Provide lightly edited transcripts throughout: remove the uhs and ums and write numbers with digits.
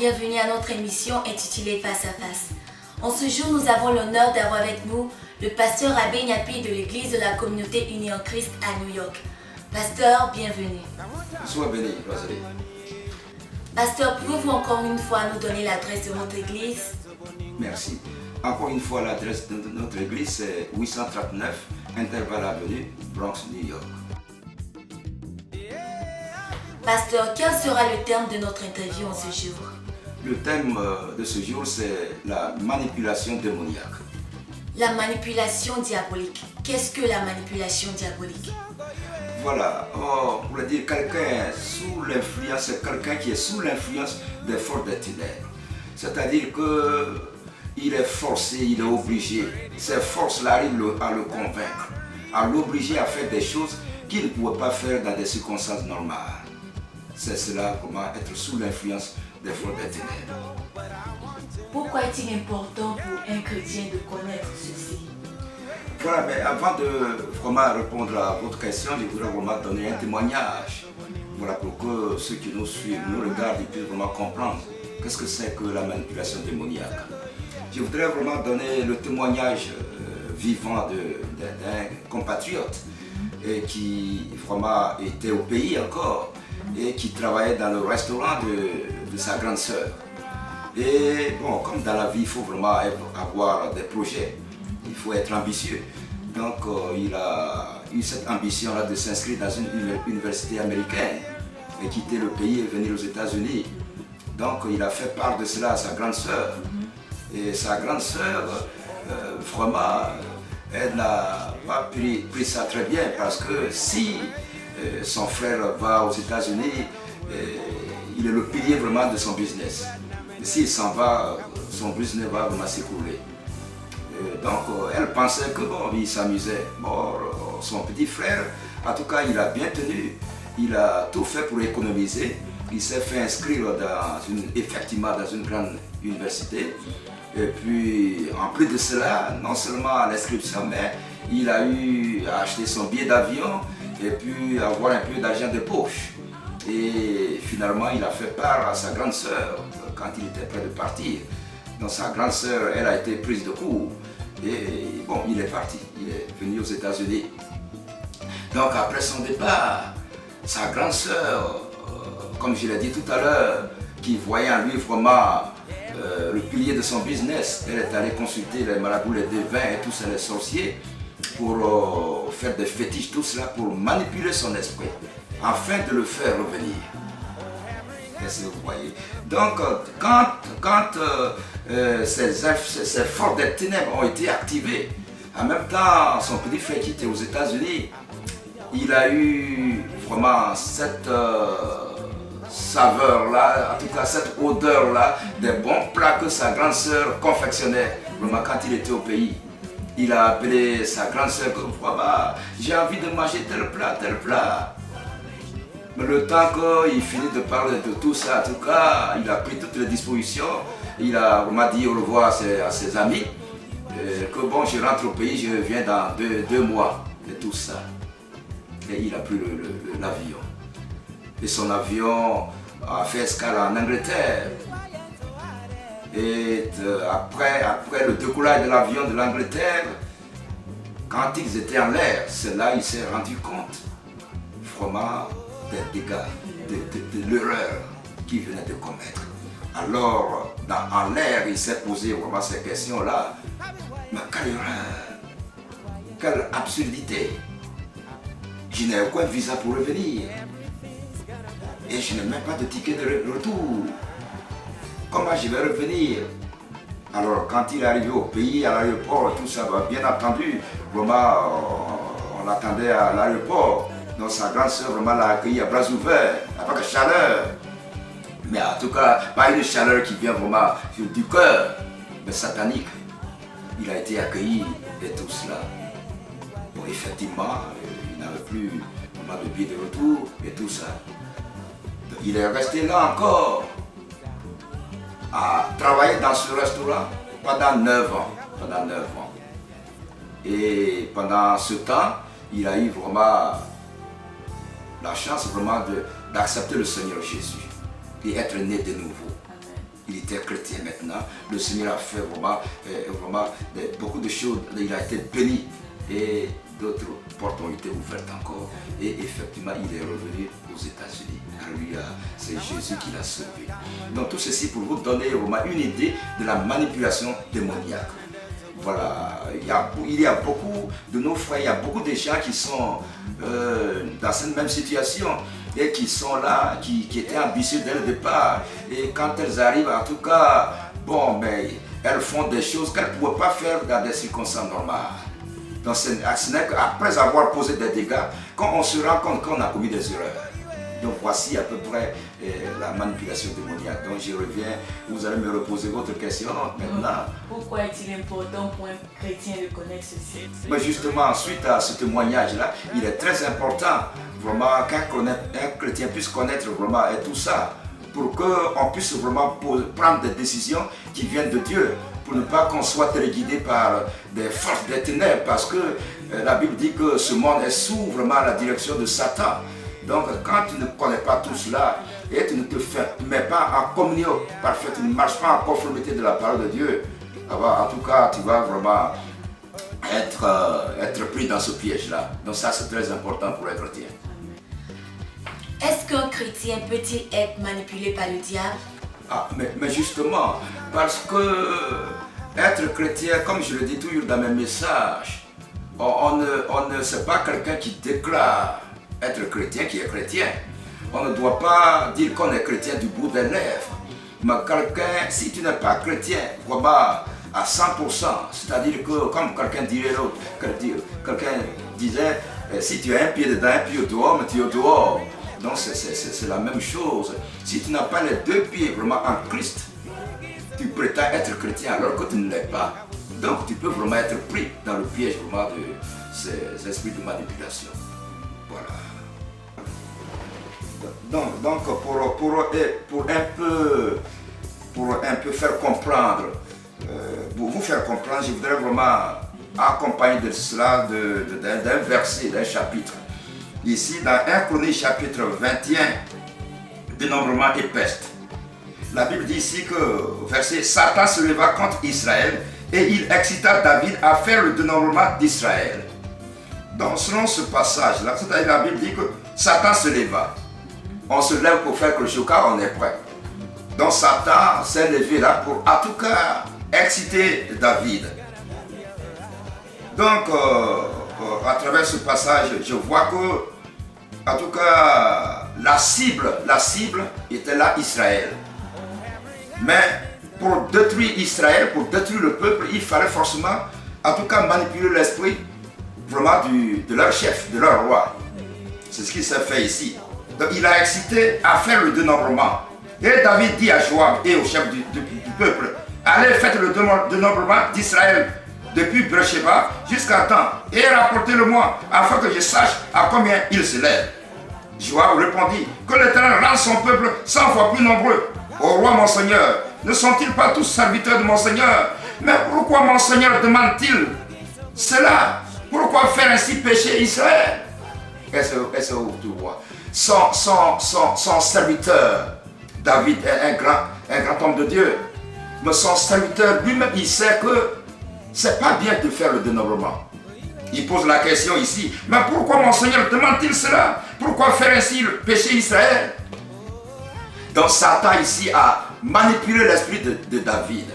bienvenue à notre émission intitulée Face à Face. En ce jour, nous avons l'honneur d'avoir avec nous le pasteur Abbé Nyapi de l'église de la communauté unie en Christ à New York. Pasteur, bienvenue. Sois béni, Rosalie. Pasteur, pouvez-vous encore une fois nous donner l'adresse de votre église? Merci. Encore une fois, l'adresse de notre église, c'est 839 Intervalle Avenue, Bronx, New York. Pasteur, quel sera le terme de notre interview en ce jour? Le thème de ce jour, c'est la manipulation démoniaque. La manipulation diabolique. Qu'est-ce que la manipulation diabolique? Voilà, on pourrait dire quelqu'un sous l'influence, c'est quelqu'un qui est sous l'influence des forces des ténèbres. C'est-à-dire qu'il est forcé, il est obligé. Ces forces-là arrivent à le convaincre, à l'obliger à faire des choses qu'il ne pouvait pas faire dans des circonstances normales. C'est cela, comment être sous l'influence des forces des ténèbres. Pourquoi est-il important pour un chrétien de connaître ceci? Voilà, mais avant de vraiment répondre à votre question, je voudrais vraiment donner un témoignage. Voilà, pour que ceux qui nous suivent, nous regardent, ils puissent vraiment comprendre qu'est-ce que c'est que la manipulation démoniaque. Je voudrais vraiment donner le témoignage vivant d'un compatriote qui vraiment était au pays encore et qui travaillait dans le restaurant de sa grande sœur. Et bon, comme dans la vie, il faut vraiment avoir des projets, il faut être ambitieux. Donc il a eu cette ambition-là de s'inscrire dans une université américaine et quitter le pays et venir aux États-Unis. Donc il a fait part de cela à sa grande sœur. Et sa grande sœur, vraiment, elle n'a pas pris ça très bien parce que si son frère va aux États-Unis, il est le pilier vraiment de son business. S'il s'en va, son business va vraiment s'écrouler. Donc elle pensait que bon, il s'amusait. Bon, son petit frère, en tout cas, il a bien tenu. Il a tout fait pour économiser. Il s'est fait inscrire effectivement dans une grande université. Et puis, en plus de cela, non seulement l'inscription, mais il a eu à acheter son billet d'avion et puis avoir un peu d'argent de poche. Et finalement, il a fait part à sa grande sœur quand il était prêt de partir. Donc sa grande sœur, elle a été prise de court. Et bon, il est parti. Il est venu aux États-Unis. Donc après son départ, sa grande sœur, comme je l'ai dit tout à l'heure, qui voyait en lui vraiment le pilier de son business, elle est allée consulter les marabouts, les devins et tous ces sorciers pour faire des fétiches, tout cela pour manipuler son esprit, afin de le faire revenir. Qu'est-ce que vous voyez? Donc, quand ces forces des ténèbres ont été activées, en même temps, son petit frère qui était aux États-Unis, il a eu vraiment cette saveur-là, en tout cas cette odeur-là, des bons plats que sa grande sœur confectionnait, vraiment quand il était au pays. Il a appelé sa grande sœur comme quoi, j'ai envie de manger tel plat, tel plat. Mais le temps qu'il finit de parler de tout ça, en tout cas, il a pris toutes les dispositions. Il m'a dit au revoir à ses amis, que bon, je rentre au pays, je reviens dans deux mois, et tout ça. Et il a pris l'avion. Et son avion a fait escale en Angleterre. Et après le décollage de l'avion de l'Angleterre, quand ils étaient en l'air, c'est là qu'il s'est rendu compte vraiment des dégâts, de l'erreur qu'il venait de commettre. Alors, en l'air, il s'est posé vraiment ces questions-là. Mais quelle erreur, quelle absurdité. Je n'ai aucun visa pour revenir. Et je n'ai même pas de ticket de retour. Comment je vais revenir? Alors, quand il est arrivé au pays, à l'aéroport, tout ça, bien entendu, vraiment, on l'attendait à l'aéroport. Donc, sa grande sœur, vraiment, l'a accueilli à bras ouverts, avec chaleur. Mais en tout cas, pas une chaleur qui vient vraiment du cœur, mais satanique. Il a été accueilli et tout cela. Bon, effectivement, il n'avait plus vraiment de billet de retour et tout ça. Donc, il est resté là encore à travailler dans ce restaurant pendant 9 ans. Et pendant ce temps, il a eu vraiment la chance vraiment d'accepter le Seigneur Jésus et être né de nouveau. Il était chrétien maintenant. Le Seigneur a fait beaucoup de choses. Il a été béni et d'autres portes ont été ouvertes encore. Et effectivement, il est revenu aux États-Unis. Alléluia, c'est Jésus qui l'a sauvé. Donc tout ceci pour vous donner vraiment une idée de la manipulation démoniaque. Voilà, il y a beaucoup de nos frères, il y a beaucoup de gens qui sont dans cette même situation et qui sont là, qui étaient ambitieux dès le départ. Et quand elles arrivent, en tout cas, bon, mais elles font des choses qu'elles ne pouvaient pas faire dans des circonstances normales. Donc ce n'est qu'après avoir posé des dégâts qu'on se rend compte qu'on a commis des erreurs. Donc voici à peu près la manipulation démoniaque. Donc je reviens, vous allez me reposer votre question maintenant. Pourquoi est-il important pour un chrétien de connaître ceci? Mais justement, suite à ce témoignage-là, il est très important vraiment qu'un chrétien puisse connaître vraiment tout ça, pour qu'on puisse vraiment prendre des décisions qui viennent de Dieu, pour ne pas qu'on soit téléguidé par des forces des ténèbres, parce que la Bible dit que ce monde est sous vraiment la direction de Satan. Donc quand tu ne connais pas tout cela et tu ne te mets pas en communion parfaite, tu ne marches pas en conformité de la parole de Dieu, alors, en tout cas tu vas vraiment être pris dans ce piège-là. Donc ça c'est très important pour un chrétien. Est-ce qu'un chrétien peut-il être manipulé par le diable? Ah, mais justement, parce que être chrétien, comme je le dis toujours dans mes messages, on ne sait pas quelqu'un qui déclare être chrétien qui est chrétien. On ne doit pas dire qu'on est chrétien du bout des lèvres. Mais quelqu'un, si tu n'es pas chrétien, vraiment à 100%, c'est-à-dire que, comme quelqu'un dirait l'autre, quelqu'un disait, si tu as un pied dedans, un pied dehors, mais tu es dehors. Donc c'est la même chose. Si tu n'as pas les deux pieds vraiment en Christ, tu prétends être chrétien alors que tu ne l'es pas. Donc tu peux vraiment être pris dans le piège vraiment de ces esprits de manipulation. Voilà. Donc pour un peu faire comprendre, pour vous faire comprendre, je voudrais vraiment accompagner de cela d'un verset, d'un chapitre. Ici, dans 1 Chronique chapitre 21, dénombrement et peste. La Bible dit ici que, verset, Satan se leva contre Israël et il excita David à faire le dénombrement d'Israël. Donc, selon ce passage-là, c'est-à-dire la Bible dit que Satan se leva. On se lève pour faire quelque chose car on est prêt. Donc, Satan s'est levé là pour, en tout cas, exciter David. Donc, à travers ce passage, je vois que, en tout cas, la cible était là, Israël. Mais pour détruire Israël, pour détruire le peuple, il fallait forcément, en tout cas, manipuler l'esprit vraiment de leur chef, de leur roi. C'est ce qui s'est fait ici. Donc, il a excité à faire le dénombrement. Et David dit à Joab et au chef du peuple, allez, faites le dénombrement d'Israël depuis Beersheba jusqu'à temps et rapportez-le-moi afin que je sache à combien il se lève. Joab répondit, que l'Éternel rende son peuple 100 fois plus nombreux. Ô roi mon Seigneur, ne sont-ils pas tous serviteurs de mon Seigneur? Mais pourquoi mon Seigneur demande-t-il cela? Pourquoi faire ainsi pécher Israël? Est-ce que tu vois? Son serviteur, David est un grand homme de Dieu. Mais son serviteur lui-même, il sait que c'est pas bien de faire le dénombrement. Il pose la question ici, mais pourquoi mon Seigneur demande-t-il cela? Pourquoi faire ainsi pécher Israël? Donc Satan ici a manipulé l'esprit de David.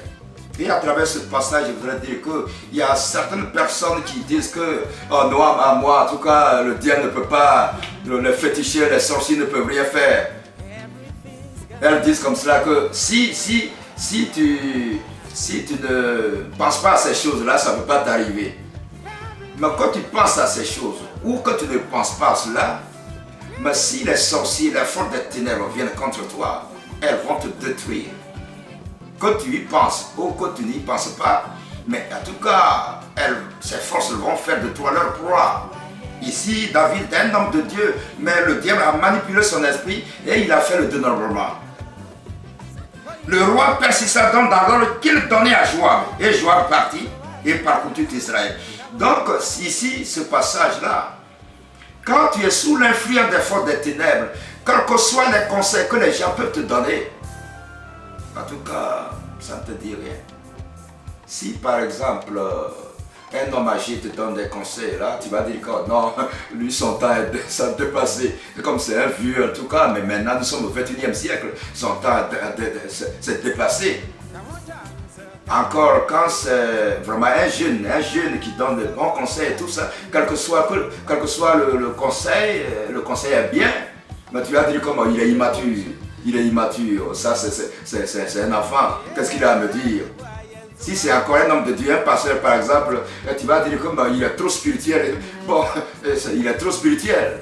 Et à travers ce passage, je voudrais dire qu'il y a certaines personnes qui disent que, oh non, à moi, en tout cas, le diable ne peut pas, les féticheurs, les sorciers ne peuvent rien faire. Elles disent comme cela que si tu ne penses pas à ces choses-là, ça ne peut pas t'arriver. Mais quand tu penses à ces choses, ou que tu ne penses pas à cela, mais si les sorciers, les forces des ténèbres viennent contre toi, elles vont te détruire. Que tu y penses ou que tu n'y penses pas, mais en tout cas, ces forces vont faire de toi leur proie. Ici, David est un homme de Dieu, mais le diable a manipulé son esprit et il a fait le dénombrement. Le roi persista donc dans l'ordre qu'il donnait à Joab, et Joab partit et parcourut tout Israël. Donc, ici, ce passage-là, quand tu es sous l'influence des forces des ténèbres, quels que soient les conseils que les gens peuvent te donner, en tout cas, ça ne te dit rien. Si par exemple, un homme âgé te donne des conseils, là, tu vas dire que non, lui, son temps est dépassé. C'est comme c'est un vieux, en tout cas, mais maintenant, nous sommes au 21e siècle, son temps s'est dépassé. Encore quand c'est vraiment un jeune qui donne de bons conseils et tout ça, quel que soit le conseil est bien, mais tu vas dire comment il est immature, ça c'est un enfant, qu'est-ce qu'il a à me dire? Si c'est encore un homme de Dieu, un pasteur par exemple, tu vas dire comment il est trop spirituel, bon, il est trop spirituel.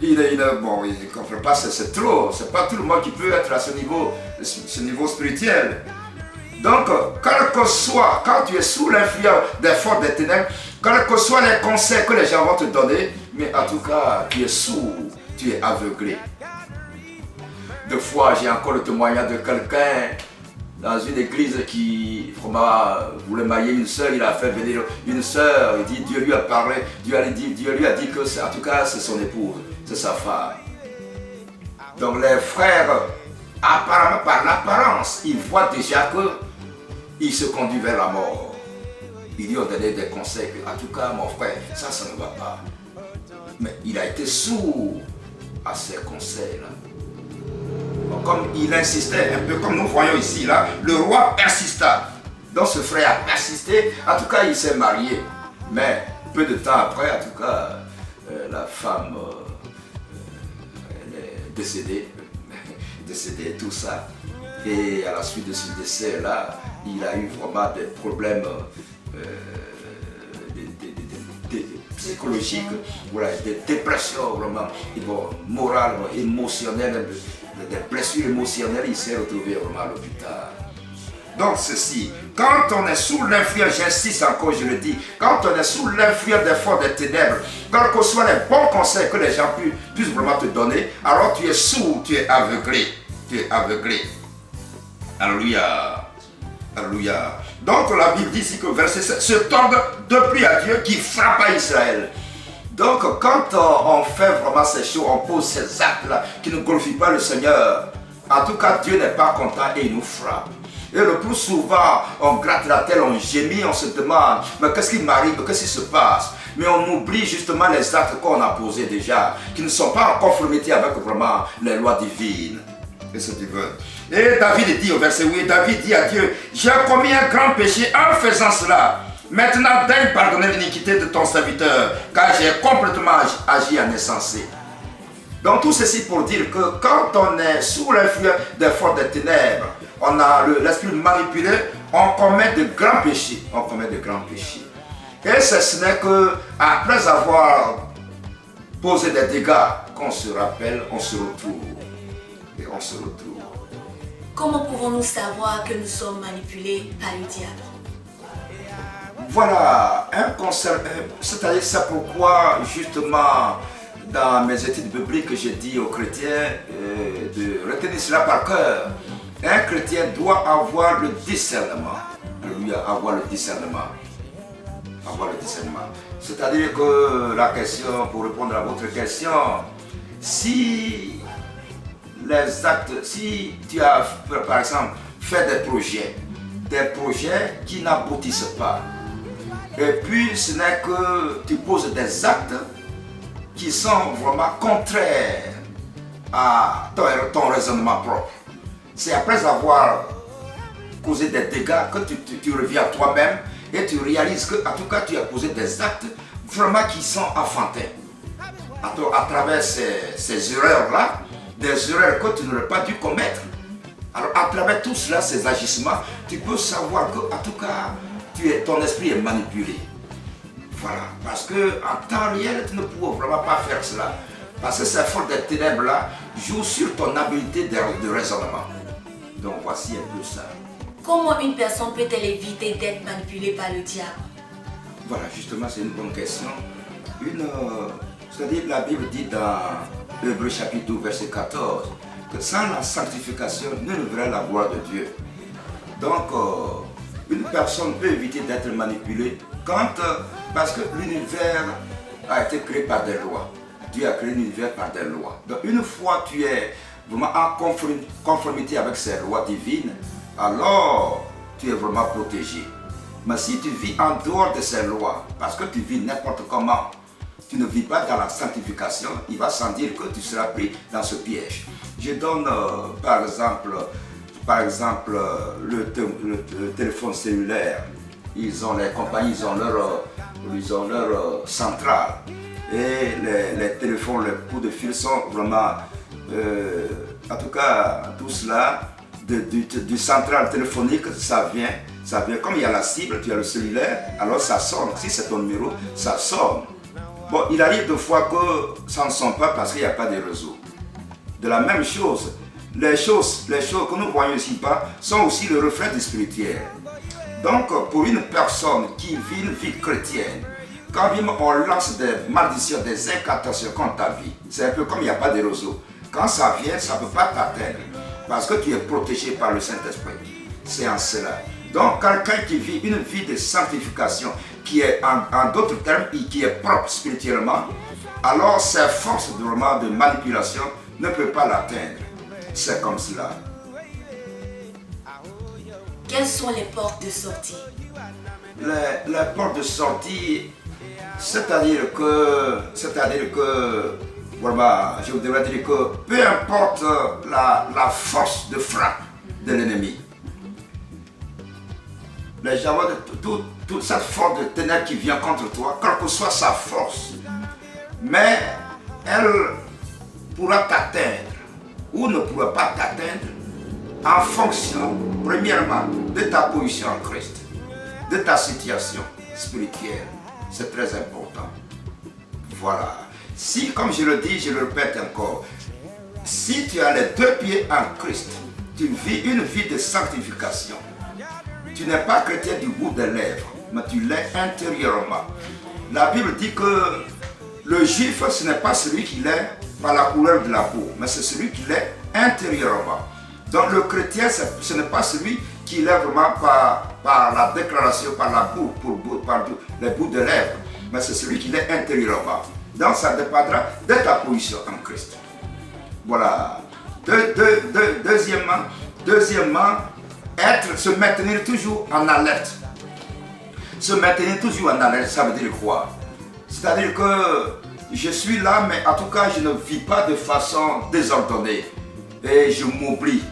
Il ne comprend pas, c'est trop, c'est pas tout le monde qui peut être à ce niveau spirituel. Donc, quand tu es sous l'influence des forces des ténèbres, quels que soient les conseils que les gens vont te donner, mais en tout cas, tu es sourd, tu es aveuglé. Deux fois, j'ai encore le témoignage de quelqu'un dans une église qui voulait marier une sœur, il a fait venir une sœur, il dit, Dieu lui a parlé, Dieu lui a dit que en tout cas, c'est son épouse, c'est sa femme. Donc les frères, apparemment par l'apparence, ils voient déjà qu'il se conduit vers la mort. Ils lui ont donné des conseils, en tout cas mon frère, ça ne va pas. Mais il a été sourd à ces conseils-là. Comme il insistait, un peu comme nous voyons ici, là, le roi persista. Donc ce frère a persisté, en tout cas il s'est marié. Mais peu de temps après, en tout cas, la femme elle est décédée, tout ça. Et à la suite de ce décès-là, il a eu vraiment des problèmes psychologiques, voilà, des dépressions vraiment, morales, émotionnelles, des blessures émotionnelles, il s'est retrouvé vraiment à l'hôpital. Donc ceci, quand on est sous l'influence, j'insiste encore, je le dis, quand on est sous l'influence des forces des ténèbres, quels que soient les bons conseils que les gens puissent vraiment te donner, alors tu es sourd, tu es aveuglé. Alléluia. Alléluia. Donc la Bible dit ici que verset 7, se tordent depuis à Dieu qui frappe à Israël. Donc quand on fait vraiment ces choses, on pose ces actes-là qui ne glorifient pas le Seigneur, en tout cas Dieu n'est pas content et il nous frappe. Et le plus souvent, on gratte la tête, on gémit, on se demande, mais qu'est-ce qui m'arrive, qu'est-ce qui se passe? Mais on oublie justement les actes qu'on a posés déjà, qui ne sont pas en conformité avec vraiment les lois divines. Et David dit au verset 8, David dit à Dieu, j'ai commis un grand péché en faisant cela. Maintenant, daigne pardonner l'iniquité de ton serviteur, car j'ai complètement agi en insensé. Donc tout ceci pour dire que quand on est sous l'influence des forces des ténèbres, on a l'esprit manipulé, on commet de grands péchés. Et ce n'est qu'après avoir posé des dégâts qu'on se rappelle, on se retrouve. Et on se retrouve. Comment pouvons-nous savoir que nous sommes manipulés par le diable? Voilà, c'est-à-dire c'est pourquoi justement dans mes études bibliques j'ai dit aux chrétiens de retenir cela par cœur. Un chrétien doit avoir le discernement. Alléluia, avoir le discernement. C'est-à-dire que la question, pour répondre à votre question, si tu as par exemple fait des projets qui n'aboutissent pas, et puis ce n'est que tu poses des actes qui sont vraiment contraires à ton raisonnement propre. C'est après avoir causé des dégâts que tu reviens à toi-même et tu réalises que en tout cas tu as posé des actes vraiment qui sont enfantins. À travers ces erreurs-là, des erreurs que tu n'aurais pas dû commettre. Alors à travers tout cela, ces agissements, tu peux savoir que en tout cas, ton esprit est manipulé. Voilà, parce qu'en temps réel, tu ne pourras vraiment pas faire cela. Parce que ces forces des ténèbres-là jouent sur ton habileté de raisonnement. Donc voici un peu ça. Comment une personne peut-elle éviter d'être manipulée par le diable? Voilà, justement, c'est une bonne question. C'est-à-dire la Bible dit dans Hébreux chapitre 12, verset 14, que sans la sanctification, nul ne verra la gloire de Dieu. Donc, une personne peut éviter d'être manipulée parce que l'univers a été créé par des lois. Dieu a créé l'univers par des lois. Donc, une fois tu es vraiment en conformité avec ces lois divines, alors tu es vraiment protégé. Mais si tu vis en dehors de ces lois, parce que tu vis n'importe comment, tu ne vis pas dans la sanctification, il va sans dire que tu seras pris dans ce piège. Je donne par exemple le téléphone cellulaire. Les compagnies, ils ont leur centrale. Et les téléphones, les bouts de fil sont vraiment, en tout cas, tout cela, du central téléphonique, ça vient, comme il y a la cible, tu as le cellulaire, alors ça sonne. Si c'est ton numéro, ça sonne. Bon, il arrive de fois que ça ne sonne pas parce qu'il n'y a pas de réseau. De la même chose, les choses que nous voyons ici pas sont aussi le reflet du spirituel. Donc, pour une personne qui vit une vie chrétienne, quand on lance des malédictions, des incantations contre ta vie, c'est un peu comme il n'y a pas de réseau. Quand ça vient, ça ne peut pas t'atteindre parce que tu es protégé par le Saint-Esprit. C'est en cela. Donc, quelqu'un qui vit une vie de sanctification, qui est en d'autres termes, qui est propre spirituellement, alors ses forces de manipulation ne peuvent pas l'atteindre. C'est comme cela. Quelles sont les portes de sortie? Les portes de sortie, c'est-à-dire que, voilà, je voudrais dire que peu importe la force de frappe de l'ennemi, les gens, toute cette force de ténèbres qui vient contre toi, quelle que soit sa force, mais elle pourra t'atteindre ou ne pourra pas t'atteindre en fonction, premièrement, de ta position en Christ, de ta situation spirituelle. C'est très important. Voilà. Si, comme je le dis, je le répète encore, si tu as les deux pieds en Christ, tu vis une vie de sanctification. Tu n'es pas chrétien du bout des lèvres, mais tu l'es intérieurement. La Bible dit que le juif, ce n'est pas celui qui l'est par la couleur de la peau, mais c'est celui qui l'est intérieurement. Donc le chrétien, ce n'est pas celui qui l'est vraiment par la déclaration, par la bouche, par les bouts de lèvres, mais c'est celui qui l'est intérieurement. Donc ça dépendra de ta position en Christ. Voilà. Deuxièmement, se maintenir toujours en alerte. Se maintenir toujours en alerte, ça veut dire quoi? C'est-à-dire que je suis là, mais en tout cas, je ne vis pas de façon désordonnée. Et je m'oublie.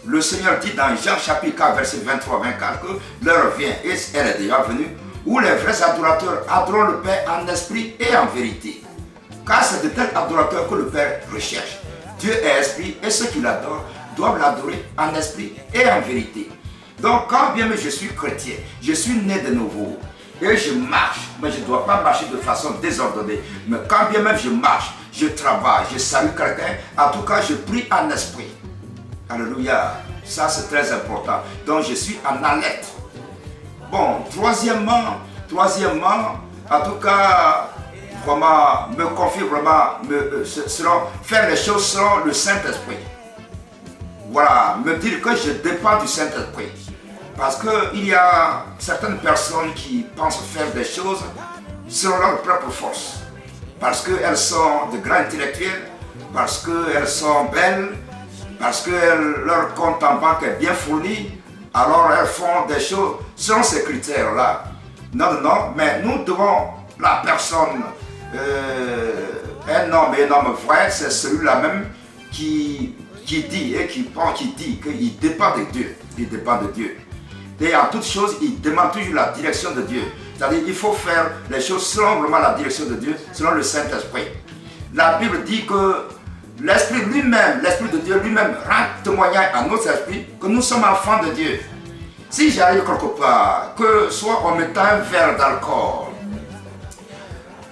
Le Seigneur dit dans Jean chapitre 4, verset 23-24 que l'heure vient, et elle est déjà venue, où les vrais adorateurs adorent le Père en esprit et en vérité. Car c'est de tels adorateurs que le Père recherche. Dieu est esprit et ceux qui l'adorent doivent l'adorer en esprit et en vérité. Donc quand bien même je suis chrétien, je suis né de nouveau et je marche, mais je ne dois pas marcher de façon désordonnée. Mais quand bien même je marche, je travaille, je salue quelqu'un, en tout cas je prie en esprit. Alléluia, ça c'est très important. Donc je suis en alerte. Bon, troisièmement, en tout cas, vraiment me confier vraiment, faire les choses selon le Saint-Esprit. Voilà, me dire que je dépends du Saint-Esprit. Parce qu'il y a certaines personnes qui pensent faire des choses selon leur propre force. Parce qu'elles sont de grands intellectuels, parce qu'elles sont belles, parce que leur compte en banque est bien fourni, alors elles font des choses selon ces critères-là. Non, mais nous devons, la personne, un homme vrai, c'est celui-là même qui dit et qui dit qu'il dépend de Dieu. Il dépend de Dieu. Et en toute chose, il demande toujours la direction de Dieu. C'est-à-dire qu'il faut faire les choses selon vraiment la direction de Dieu, selon le Saint-Esprit. La Bible dit que l'Esprit lui-même, l'Esprit de Dieu lui-même rend témoignage à notre esprit que nous sommes enfants de Dieu. Si j'arrive quelque part, que soit en mettant un verre d'alcool,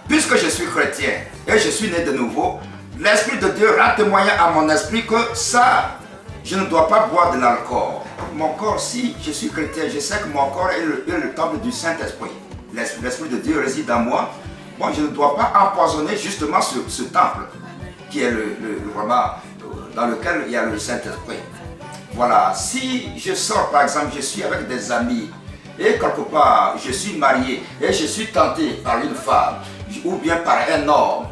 puisque je suis chrétien et je suis né de nouveau, l'Esprit de Dieu rend témoignage à mon esprit que ça, je ne dois pas boire de l'alcool. Mon corps, si je suis chrétien, je sais que mon corps est le temple du Saint-Esprit. L'Esprit de Dieu réside en moi. Bon, je ne dois pas empoisonner justement ce temple qui est vraiment dans lequel il y a le Saint-Esprit. Voilà, si je sors par exemple, je suis avec des amis et quelque part je suis marié et je suis tenté par une femme ou bien par un homme,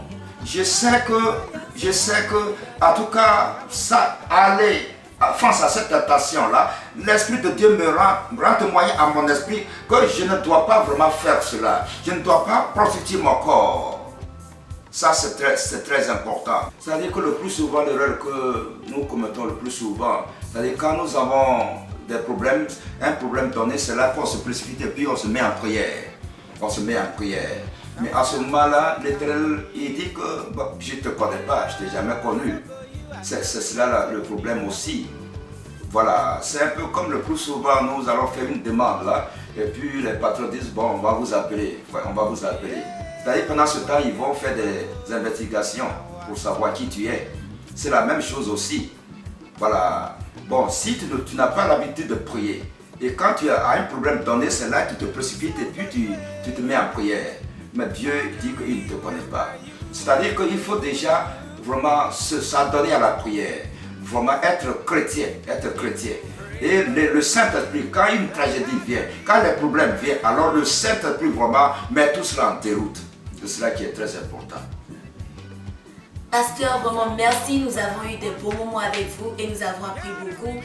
je sais que, en tout cas, ça aller face à cette tentation-là, l'Esprit de Dieu me rend témoigner à mon esprit que je ne dois pas vraiment faire cela. Je ne dois pas prostituer mon corps. Ça, c'est très important. C'est-à-dire que le plus souvent, l'erreur que nous commettons le plus souvent, c'est-à-dire quand nous avons des problèmes, un problème donné, c'est là qu'on se précipite et puis on se met en prière. On se met en prière. Mais à ce moment-là, l'Éternel, il dit que bon, je ne te connais pas, je ne t'ai jamais connu. C'est cela le problème aussi. Voilà, c'est un peu comme le plus souvent, nous allons faire une demande là, et puis les patrons disent, bon, on va vous appeler, on va vous appeler. C'est-à-dire pendant ce temps, ils vont faire des investigations pour savoir qui tu es. C'est la même chose aussi. Voilà. Bon, si tu n'as pas l'habitude de prier, et quand tu as un problème donné, c'est là que tu te précipites et puis tu te mets en prière. Mais Dieu dit qu'il ne te connaît pas. C'est-à-dire qu'il faut déjà vraiment s'adonner à la prière, vraiment être chrétien, Et le Saint-Esprit, quand une tragédie vient, quand les problèmes viennent, alors le Saint-Esprit vraiment met tout cela en déroute. C'est cela qui est très important. Pasteur, vraiment merci, nous avons eu de beaux moments avec vous et nous avons appris beaucoup.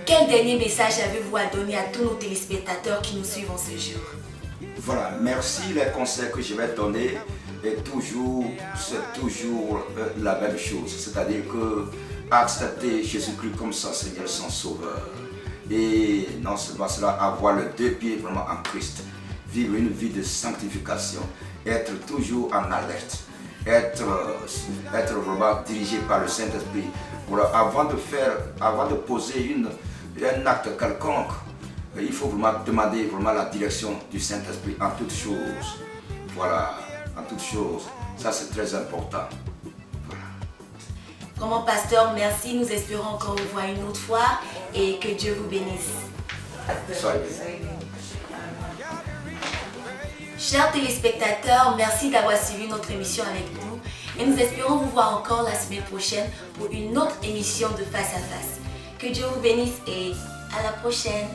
Quel dernier message avez-vous à donner à tous nos téléspectateurs qui nous suivent en ce jour? Voilà, merci. Les conseils que je vais donner c'est toujours la même chose. C'est-à-dire que accepter Jésus-Christ comme son Seigneur, son Sauveur. Et non seulement cela, avoir les deux pieds vraiment en Christ. Vivre une vie de sanctification. Être toujours en alerte. Être vraiment dirigé par le Saint-Esprit. Voilà, avant de poser un acte quelconque, il faut vraiment demander vraiment la direction du Saint-Esprit en toutes choses. Voilà, en toutes choses. Ça, c'est très important. Voilà. Vraiment, pasteur, merci. Nous espérons encore vous voir une autre fois et que Dieu vous bénisse. Soyez bénis. Chers téléspectateurs, merci d'avoir suivi notre émission avec nous et nous espérons vous voir encore la semaine prochaine pour une autre émission de Face à Face. Que Dieu vous bénisse et à la prochaine.